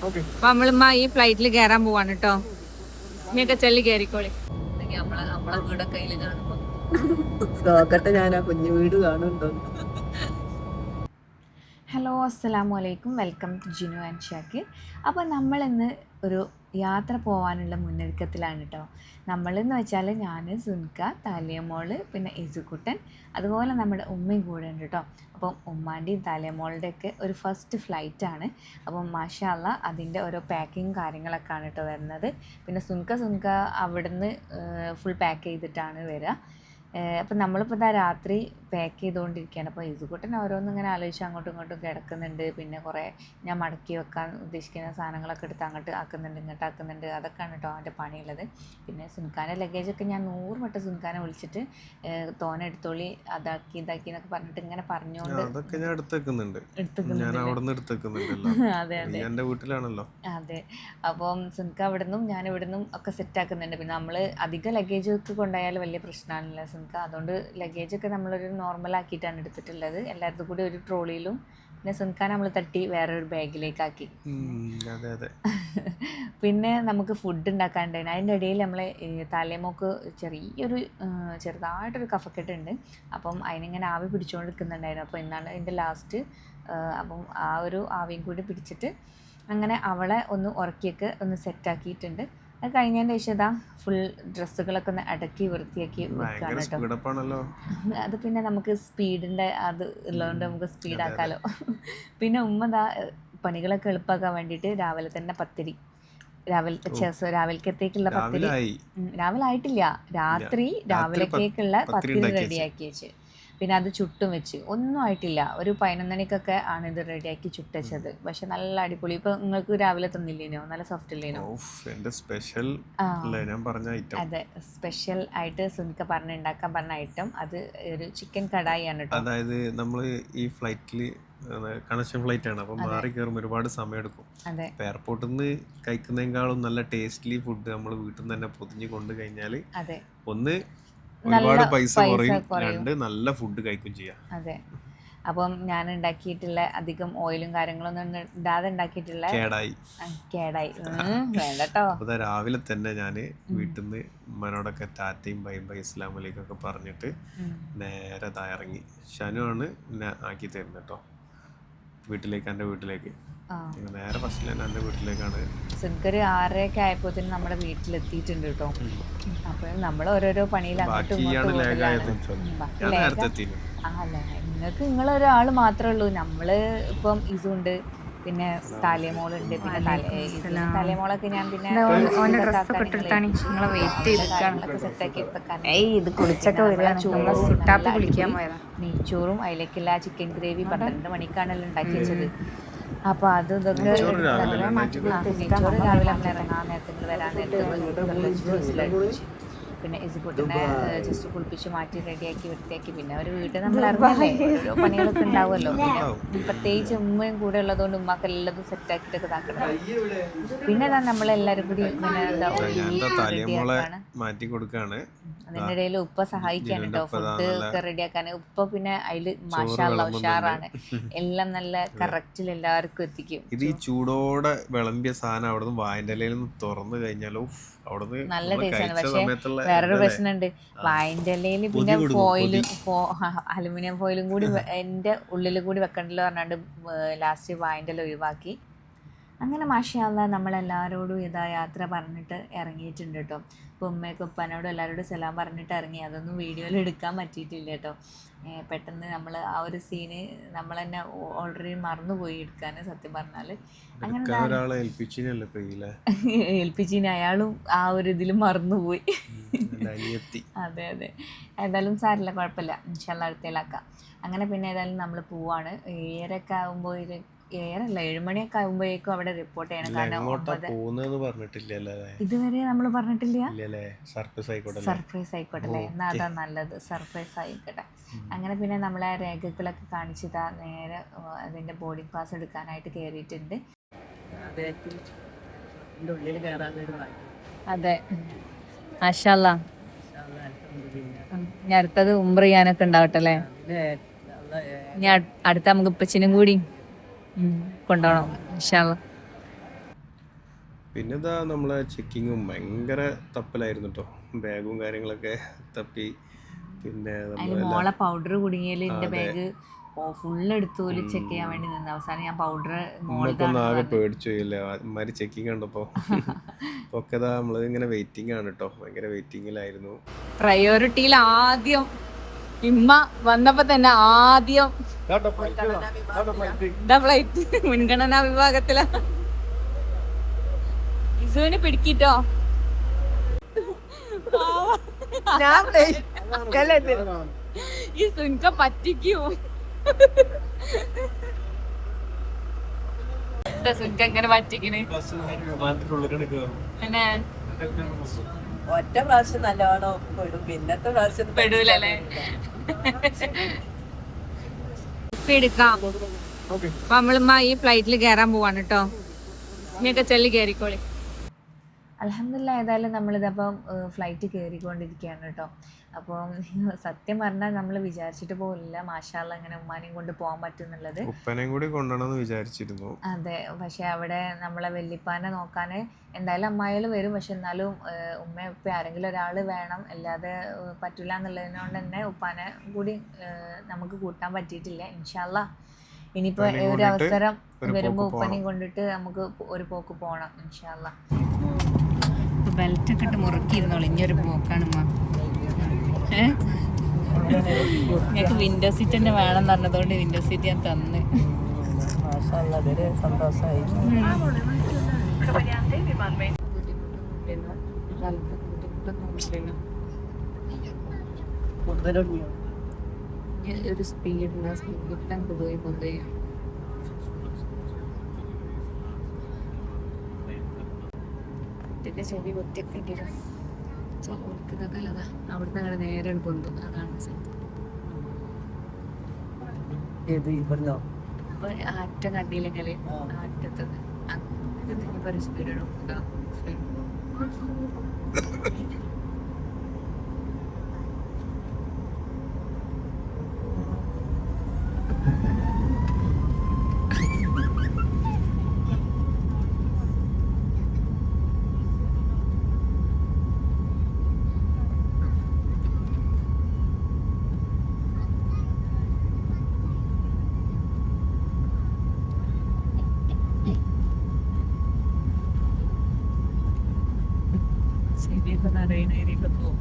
അപ്പൊ നമ്മളിമ്മ ഈ ഫ്ലൈറ്റിൽ കയറാൻ പോവാണ് കേട്ടോ. ഇനിയൊക്കെ ചെല്ലി കയറിക്കോളി. നമ്മളെ വീടൊക്കെ അതിൽ കാണുമ്പോ നോക്കട്ടെ ഞാൻ ആ കുഞ്ഞു വീട് കാണുന്നുണ്ടോ. ഹലോ, അസ്സലാമു അലൈക്കും. Welcome to Jinu and Shakir. അപ്പോൾ നമ്മളിന്ന് ഒരു യാത്ര പോകാനുള്ള മുന്നൊരുക്കത്തിലാണ് കേട്ടോ. നമ്മളെന്ന് വെച്ചാൽ ഞാൻ, സുൻക, താലിയമോള്, പിന്നെ ഇസുക്കുട്ടൻ, അതുപോലെ നമ്മുടെ ഉമ്മയും കൂടെ ഉണ്ട് കേട്ടോ. അപ്പം ഉമ്മാൻ്റെയും താലിയമോളുടെയൊക്കെ ഒരു ഫസ്റ്റ് ഫ്ലൈറ്റാണ്. അപ്പം മാഷാ അല്ലാ അതിൻ്റെ ഓരോ പാക്കിങ് കാര്യങ്ങളൊക്കെയാണ് കേട്ടോ വരുന്നത്. പിന്നെ സുൻക അവിടുന്ന് ഫുൾ പാക്ക് ചെയ്തിട്ടാണ് വരിക. അപ്പം നമ്മളിപ്പോൾ ഇതാ രാത്രി പാക്ക് ചെയ്തുകൊണ്ടിരിക്കുകയാണ്. അപ്പോൾ ഇസുക്കുട്ടൻ ഓരോന്നും ഇങ്ങനെ ആലോചിച്ച് അങ്ങോട്ടും ഇങ്ങോട്ടും കിടക്കുന്നുണ്ട്. പിന്നെ കുറേ ഞാൻ മടക്കി വെക്കാൻ ഉദ്ദേശിക്കുന്ന സാധനങ്ങളൊക്കെ എടുത്ത് അങ്ങോട്ട് ആക്കുന്നുണ്ട്, ഇങ്ങോട്ട് ആക്കുന്നുണ്ട്. അതൊക്കെയാണ് കേട്ടോ അവൻ്റെ പണിയുള്ളത്. പിന്നെ സുൻഖാൻ്റെ ലഗേജൊക്കെ ഞാൻ 100 വട്ടം സുൻഖാനെ വിളിച്ചിട്ട് തോനെ എടുത്തോളി, അതാക്കി ഇതാക്കി എന്നൊക്കെ പറഞ്ഞിട്ട് ഇങ്ങനെ പറഞ്ഞുകൊണ്ട് അതെ അതെ എൻ്റെ വീട്ടിലാണല്ലോ. അതെ. അപ്പം സുൻഖ അവിടുന്നും ഞാൻ ഇവിടുന്നും ഒക്കെ സെറ്റാക്കുന്നുണ്ട്. പിന്നെ നമ്മൾ അധികം ലഗേജൊക്കെ കൊണ്ടുപോയാൽ വലിയ പ്രശ്നമാണല്ലോ സുൻഖ. അതുകൊണ്ട് ലഗേജൊക്കെ നമ്മളൊരു നോർമലാക്കിയിട്ടാണ് എടുത്തിട്ടുള്ളത്. എല്ലായിടത്തും കൂടി ഒരു ട്രോളിയിലും പിന്നെ സുൻഖാൻ നമ്മൾ തട്ടി വേറൊരു ബാഗിലേക്കാക്കി. പിന്നെ നമുക്ക് ഫുഡ് ഉണ്ടാക്കാനുണ്ടായിരുന്നു. അതിൻ്റെ ഇടയിൽ നമ്മളെ തലേമോക്ക് ചെറുതായിട്ടൊരു കഫക്കെട്ടുണ്ട്. അപ്പം അതിനിങ്ങനെ ആവി പിടിച്ചുകൊണ്ട് നിൽക്കുന്നുണ്ടായിരുന്നു. അപ്പോൾ ഇന്നാണ് അതിൻ്റെ ലാസ്റ്റ്. അപ്പം ആ ഒരു ആവിയും കൂടി പിടിച്ചിട്ട് അങ്ങനെ അവളെ ഒന്ന് ഉറക്കിയൊക്കെ ഒന്ന് സെറ്റാക്കിയിട്ടുണ്ട്. അത് കഴിഞ്ഞതിൻ്റെ ശേഷം ഫുൾ ഡ്രസ്സുകളൊക്കെ ഒന്ന് അടക്കി വൃത്തിയാക്കി വെക്കുകയാണ് കേട്ടോ. അത് പിന്നെ നമുക്ക് സ്പീഡിൻ്റെ അത് ഉള്ളതുകൊണ്ട് നമുക്ക് സ്പീഡാക്കാമല്ലോ. പിന്നെ ഉമ്മ പണികളൊക്കെ എളുപ്പമാക്കാൻ വേണ്ടിയിട്ട് രാവിലെ തന്നെ പത്തിരി, രാവിലത്തേക്കുള്ള പത്തിരി രാവിലെ ആയിട്ടില്ല, രാവിലേക്കുള്ള പത്തിരി റെഡിയാക്കി വെച്ച്. പിന്നെ അത് ചുട്ടും വെച്ച്. ഒന്നും ആയിട്ടില്ല. ഒരു 11 മണിക്കൊക്കെ ആണ് ഇത് റെഡിയാക്കി ചുട്ടച്ചത്. പക്ഷെ നല്ല അടിപൊളി. ഇപ്പൊ നിങ്ങൾക്ക് രാവിലെ തന്നില്ലേനോ? നല്ല സോഫ്റ്റ് ഇല്ലേനോ? അതെ, സ്പെഷ്യൽ ആയിട്ട് സുൻക ഉണ്ടാക്കാൻ പറഞ്ഞ ഐറ്റം അത് ഒരു ചിക്കൻ കടായി ആണ് കേട്ടോ. അതായത് നമ്മള് ഈ ഫ്ലൈറ്റില് കണക്ഷൻ ഫ്ലൈറ്റ് ആണ്. അപ്പൊ മാറി കയറുമ്പോൾ ഒരുപാട് സമയം എടുക്കും. എയർപോർട്ടിൽ നിന്ന് കഴിക്കുന്നതിനേക്കാളും നല്ല ടേസ്റ്റ്ലി ഫുഡ് നമ്മൾ വീട്ടിൽ നിന്ന് തന്നെ പൊതിഞ്ഞ് കൊണ്ടു കഴിഞ്ഞാല് ഒന്ന് ഒരുപാട് പൈസ കുറയും, രണ്ട് നല്ല ഫുഡ് കഴിക്കുകയും ചെയ്യാം. അതെ. അപ്പം ഞാൻ ഉണ്ടാക്കിയിട്ടുള്ള അധികം ഓയിലും കാര്യങ്ങളൊന്നും ഇടാതെ ഉണ്ടാക്കിയിട്ടുള്ള കേടായി വേണ്ടട്ടോ. അപ്പൊ രാവിലെ തന്നെ ഞാൻ വീട്ടിൽ നിന്ന് ഉമ്മനോടൊക്കെ ടാറ്റയും ബൈ ബൈ അസ്സലാമു അലൈക്കും ഒക്കെ പറഞ്ഞിട്ട് നേരെ ഇറങ്ങി. ഷനു ആണ് എന്നെ ആക്കി തരുന്നത് കേട്ടോ വീട്ടിലേക്ക്, എൻ്റെ വീട്ടിലേക്ക്. നേരെ ഫസ്റ്റിൽ തന്നെ എൻ്റെ വീട്ടിലേക്കാണ്. സുൻകര് 6:30 ആയപ്പോഴത്തേനും നമ്മുടെ വീട്ടിലെത്തിയിട്ടുണ്ട് കേട്ടോ. അപ്പോൾ നമ്മൾ ഓരോരോ പണിയിൽ അങ്ങോട്ടും ഇങ്ങോട്ടും നിങ്ങൾക്ക് നിങ്ങളൊരാൾ മാത്രമേ ഉള്ളൂ. നമ്മള് ഇപ്പം ഇസുണ്ട്, പിന്നെ താലിയമോളുണ്ട്, പിന്നെ താലിയമോളൊക്കെ ഞാൻ പിന്നെ നെയ്ച്ചോറും അതിലേക്കുള്ള ചിക്കൻ ഗ്രേവി 12 മണിക്കാണല്ലോ ഉണ്ടാക്കി വെച്ചത്. അപ്പൊ അത് ഇതൊക്കെ നെയ്ച്ചോറ് രാവിലെ നമ്മൾ ഇറങ്ങാൻ നേരത്തെ വരാൻ നേരത്തെ പിന്നെ ഇസുക്കുട്ടിനെ ജസ്റ്റ് കുളിപ്പിച്ച് മാറ്റി റെഡിയാക്കി വൃത്തിയാക്കി. പിന്നെ ഒരു വീട്ടിൽ നമ്മൾ ഇറങ്ങല്ലേ, ഓരോ പണികളൊക്കെ ഉണ്ടാവുമല്ലോ. പിന്നെ പ്രത്യേകിച്ച് ഉമ്മയും കൂടെ ഉള്ളതുകൊണ്ട് ഉമ്മക്ക് എല്ലാതും സെറ്റാക്കിയിട്ടൊക്കെ ഇതാക്കണം. പിന്നെ നമ്മളെല്ലാരും കൂടി മാറ്റി കൊടുക്കാണ്. അതിൻ്റെ ഇടയിൽ ഉപ്പ സഹായിക്കാണ് കേട്ടോ ഫുഡ് ഒക്കെ റെഡിയാക്കാൻ. ഉപ്പ പിന്നെ അതില് മാഷാ അല്ലാ ഉഷാറാണ്. എല്ലാം നല്ല കറക്റ്റിൽ എല്ലാവർക്കും എത്തിക്കും. ഇത് ഈ ചൂടോടെ വിളമ്പിയ സാധനം അവിടുന്ന് വായന്റെ ഇലയിൽ നിന്ന് തുറന്നു കഴിഞ്ഞാലോ നല്ല ടേസ്റ്റാണ്. പക്ഷെ വേറൊരു പ്രശ്നമുണ്ട്, വായന്റെ ഇലയിൽ പിന്നെ ഫോയിലും അലുമിനിയം ഫോയിലും കൂടി എൻ്റെ ഉള്ളിൽ കൂടി വെക്കണ്ടല്ലോ പറഞ്ഞാണ്ട് ലാസ്റ്റ് വായന്റെ ഇല ഒഴിവാക്കി. അങ്ങനെ മാഷാ അല്ലാ നമ്മളെല്ലാവരോടും യാത്ര പറഞ്ഞിട്ട് ഇറങ്ങിയിട്ടുണ്ട് കേട്ടോ. അപ്പോൾ ഉമ്മയൊക്കെ ഉപ്പാനോടും എല്ലാവരോടും സലാം പറഞ്ഞിട്ട് ഇറങ്ങി. അതൊന്നും വീഡിയോയിൽ എടുക്കാൻ പറ്റിയിട്ടില്ല കേട്ടോ. പെട്ടെന്ന് നമ്മൾ ആ ഒരു സീന് നമ്മൾ തന്നെ ഓൾറെഡി മറന്നുപോയി എടുക്കാൻ സത്യം പറഞ്ഞാൽ. അങ്ങനെ ഏൽപ്പിച്ചിന് അയാളും ആ ഒരു ഇതിൽ മറന്നുപോയി. അതെ അതെ, ഏതായാലും സാരില്ല, കുഴപ്പമില്ല, ഇൻഷാ അല്ലാ അടുത്തേലാക്കാം. അങ്ങനെ പിന്നെ ഏതായാലും നമ്മൾ പോവാണ്. 7 മണിയൊക്കെ ആകുമ്പോഴേക്കും അവിടെ റിപ്പോർട്ട് ചെയ്യണം. കാരണം ഇതുവരെ നമ്മൾ പറഞ്ഞിട്ടില്ല. സർപ്രൈസ് ആയിക്കോട്ടെ അല്ലേ? എന്നാൽ അതാ നല്ലത്, സർപ്രൈസ് ആയിക്കോട്ടെ. അങ്ങനെ പിന്നെ നമ്മളെ രേഖകളൊക്കെ കാണിച്ചിട്ടാ നേരെ അതിന്റെ ബോർഡിംഗ് പാസ് എടുക്കാനായിട്ട് കയറിയിട്ടുണ്ട്. അതെ, മാഷാ അല്ലാ. ഇനി അടുത്തത് ഉംറ ചെയ്യാനൊക്കെ ഉണ്ടാവട്ടെ അല്ലേ? ഇനി അടുത്ത നമുക്ക് ഉപ്പച്ചിനും കൂടി കൊണ്ടുപോകണം ഇൻഷാ അല്ലാ. പിന്നെ ഇതാ നമ്മളെ ചെക്കിങ്ങും ഭയങ്കര തപ്പലായിരുന്നു കേട്ടോ. ബാഗും കാര്യങ്ങളൊക്കെ തപ്പി. പിന്നെ മോളെ പൗഡർ കുടുങ്ങിയാല് എന്റെ ബാഗ് ഫുള്ള് എടുത്തു ചെക്ക് ചെയ്യാൻ വേണ്ടി നിന്ന് അവസാനം ഞാൻ പൗഡർ നമ്മക്കൊന്നും ആകെ പേടിച്ചു പോയില്ലേ അമ്മമാര് ചെക്കിങ് കണ്ടപ്പോ. ഒക്കെ നമ്മള് ഇങ്ങനെ വെയിറ്റിംഗ് ആണ് കേട്ടോ, ഭയങ്കര വെയിറ്റിംഗിലായിരുന്നു. പ്രയോറിറ്റിയിൽ ആദ്യം ഇമ്മ വന്നപ്പോ തന്നെ ആദ്യം ഫ്ലൈറ്റ് മുൻഗണനാ വിഭാഗത്തിലാ. ഇസുവിന് പിടിക്കിട്ടോ. ഈ സുൻക പറ്റിക്കൂ. സുൻക എങ്ങനെ പറ്റിക്കണ്? പിന്നെ ഒറ്റ പ്രാവശ്യം നല്ലോണം പെടും, പിന്നത്തെ പ്രാവശ്യം പെടൂലല്ലേ? എടുക്കാം. അപ്പൊ നമ്മളിമ്മ ഈ ഫ്ലൈറ്റിൽ കയറാൻ പോവാണ് കേട്ടോ. ഇനിയൊക്കെ ചെല്ലി കയറിക്കോളി. അൽഹംദുലില്ലാ ഏതായാലും നമ്മളിതപ്പം ഫ്ലൈറ്റ് കയറിക്കൊണ്ടിരിക്കുകയാണ് കേട്ടോ. അപ്പം സത്യം പറഞ്ഞാൽ നമ്മൾ വിചാരിച്ചിട്ട് പോലില്ല മാഷാഅല്ലാഹ് ഇങ്ങനെ ഉമ്മാനെയും കൊണ്ട് പോകാൻ പറ്റുന്നുള്ളത്. ഉപ്പനെയും കൂടി കൊണ്ടുപോകണമെന്ന് വിചാരിച്ചിരുന്നു. അതെ, പക്ഷെ അവിടെ നമ്മളെ വെല്ലിപ്പാനെ നോക്കാൻ എന്തായാലും അമ്മായികൾ വരും. പക്ഷെ എന്നാലും ഉമ്മ ഉപ്പ ആരെങ്കിലും ഒരാൾ വേണം, അല്ലാതെ പറ്റില്ല എന്നുള്ളതിനോണ്ട് തന്നെ ഉപ്പാനെ കൂടി നമുക്ക് കൂട്ടാൻ പറ്റിയിട്ടില്ല. ഇൻഷാല്ലാ ഇനിയിപ്പോൾ ഒരു അവസരം വരുമ്പോൾ ഉപ്പനെയും കൊണ്ടിട്ട് നമുക്ക് ഒരു പോക്ക് പോകണം ഇൻഷാല്ലാ. ബെൽറ്റൊക്കെ ഇട്ട് മുറുക്കിയിരുന്നോളൂ. ഇനിയൊരു പോക്കാണ് ഉമ്മ. ഞങ്ങൾക്ക് വിൻഡോ സീറ്റ് തന്നെ വേണം പറഞ്ഞതുകൊണ്ട് വിൻഡോ സീറ്റ് ഞാൻ തന്ന്. സന്തോഷമായി. ഒരു സ്പീഡില്ല, സ്പീഡ് പോയി കൊണ്ടുപോയി. ചെവി കൊത്തിയൊക്കെ ചോദിക്കുന്നതല്ലതാ അവിടുന്ന് അങ്ങനെ നേരെ കൊണ്ടു. അതാണ് ആറ്റം കണ്ടിയില്ലെങ്കില് ആറ്റത്തത് അങ്ങനെ ഒരു സ്പീഡ് എടുക്കുക. ശരിയൊക്കെ നിറയുന്ന ഏരിയയൊക്കെ പോകും.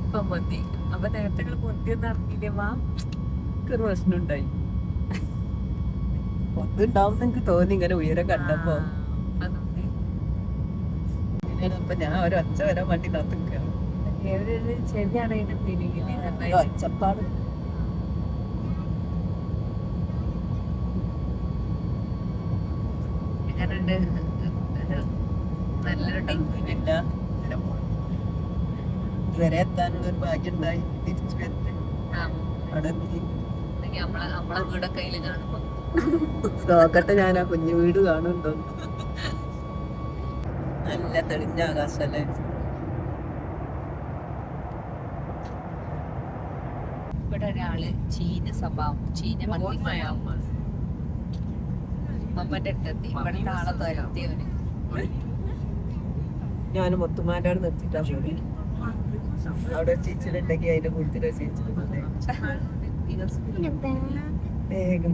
ഇപ്പം മതി. അപ്പൊ നേരത്തെ പൊന്തിയൊന്നും അറിഞ്ഞില്ലേ? ഒരു പ്രശ്നമുണ്ടായി. ഒന്നുണ്ടാവും എനിക്ക് തോന്നി ഇങ്ങനെ ഉയരം കണ്ടപ്പോ. അപ്പൊ ഞാൻ ഒരു ഒച്ച വരാൻ വേണ്ടി കാത്തിരിക്കുകയാണ്. ചെവിയാണ് ഒച്ചപ്പാട്. നല്ലൊരു പിന്നെ ഇതുവരെ എത്താനുള്ള ഒരു ഭാഗ്യം ഉണ്ടായി. തിരിച്ചു വരട്ടെ. അവിടെ എത്തി നമ്മളെ വീടൊക്കെ അതിൽ കാണുമ്പോ നോക്കട്ടെ ഞാൻ ആ കുഞ്ഞു വീട് കാണുന്നുണ്ടോ. നല്ല തെളിഞ്ഞ ആകാശല്ലേ. ഇവിടെ ഒരാള് ചീന സ്വഭാവം, ചീന മമ്മന്റെ അടുത്തെത്തി. ഇവിടുത്തെ ആളെ തുരത്തിയവന് ഞാൻ മുത്തുമാൻ്റെ അവിടെ നിർത്തിട്ടാ പോയി. അവിടെ ചേച്ചിലുണ്ടെങ്കിൽ അതിന്റെ കൂടുതൽ ചേച്ചിലുണ്ട് വേഗം വേഗം